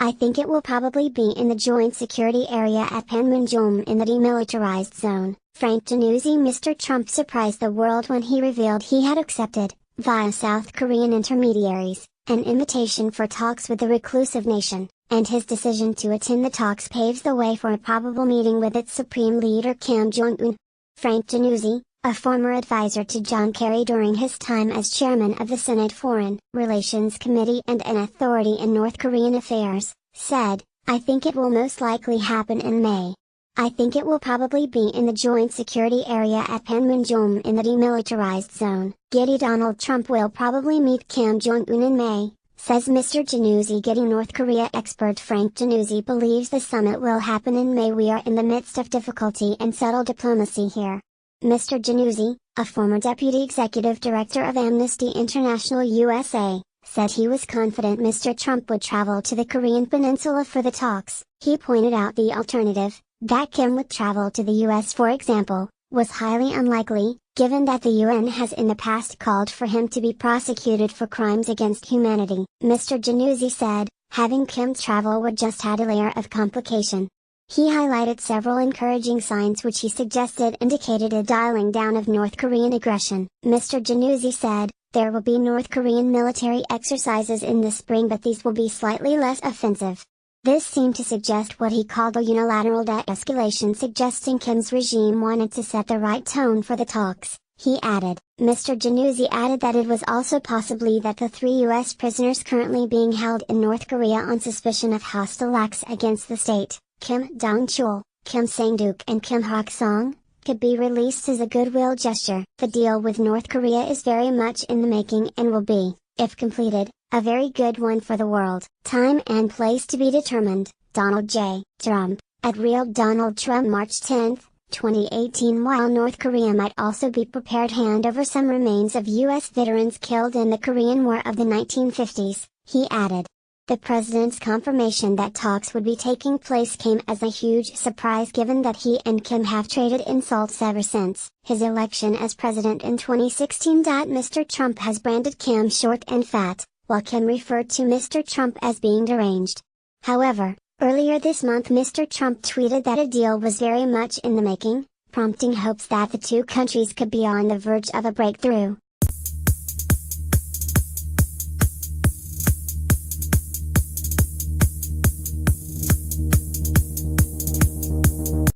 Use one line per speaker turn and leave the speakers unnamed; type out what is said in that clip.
I think it will probably be in the joint security area at Panmunjom in the demilitarized zone. Frank Dranousi. Mr. Trump surprised the world when he revealed he had accepted, via South Korean intermediaries, an invitation for talks with the reclusive nation, and his decision to attend the talks paves the way for a probable meeting with its supreme leader Kim Jong-un. Frank Dranousi, a former advisor to John Kerry during his time as chairman of the Senate Foreign Relations Committee and an authority in North Korean affairs, said, "I think it will most likely happen in May. I think it will probably be in the joint security area at Panmunjom in the demilitarized zone." Donald Trump will probably meet Kim Jong-un in May, says Mr. Dranousi. North Korea expert Frank Dranousi believes the summit will happen in May. "We are in the midst of difficulty and subtle diplomacy here." Mr. Dranousi, a former deputy executive director of Amnesty International USA, said he was confident Mr. Trump would travel to the Korean peninsula for the talks. He pointed out the alternative, that Kim would travel to the US for example, was highly unlikely, given that the UN has in the past called for him to be prosecuted for crimes against humanity. Mr. Dranousi said, having Kim travel would just add a layer of complication. He highlighted several encouraging signs which he suggested indicated a dialing down of North Korean aggression. Mr. Dranousi said, "There will be North Korean military exercises in the spring, but these will be slightly less offensive." This seemed to suggest what he called a unilateral de-escalation, suggesting Kim's regime wanted to set the right tone for the talks, he added. Mr. Dranousi added that it was also possibly that the 3 U.S. prisoners currently being held in North Korea on suspicion of hostile acts against the state, Kim Dong-chul, Kim Sang-duk and Kim Hak-song, could be released as a goodwill gesture. The deal with North Korea is very much in the making and will be, if completed, a very good one for the world. Time and place to be determined. Donald J. Trump, at Real Donald Trump. March 10, 2018. While North Korea might also be prepared to hand over some remains of U.S. veterans killed in the Korean War of the 1950s, he added. The president's confirmation that talks would be taking place came as a huge surprise given that he and Kim have traded insults ever since his election as president in 2016. Mr. Trump has branded Kim short and fat, while Kim referred to Mr. Trump as being deranged. However, earlier this month Mr. Trump tweeted that a deal was very much in the making, prompting hopes that the two countries could be on the verge of a breakthrough.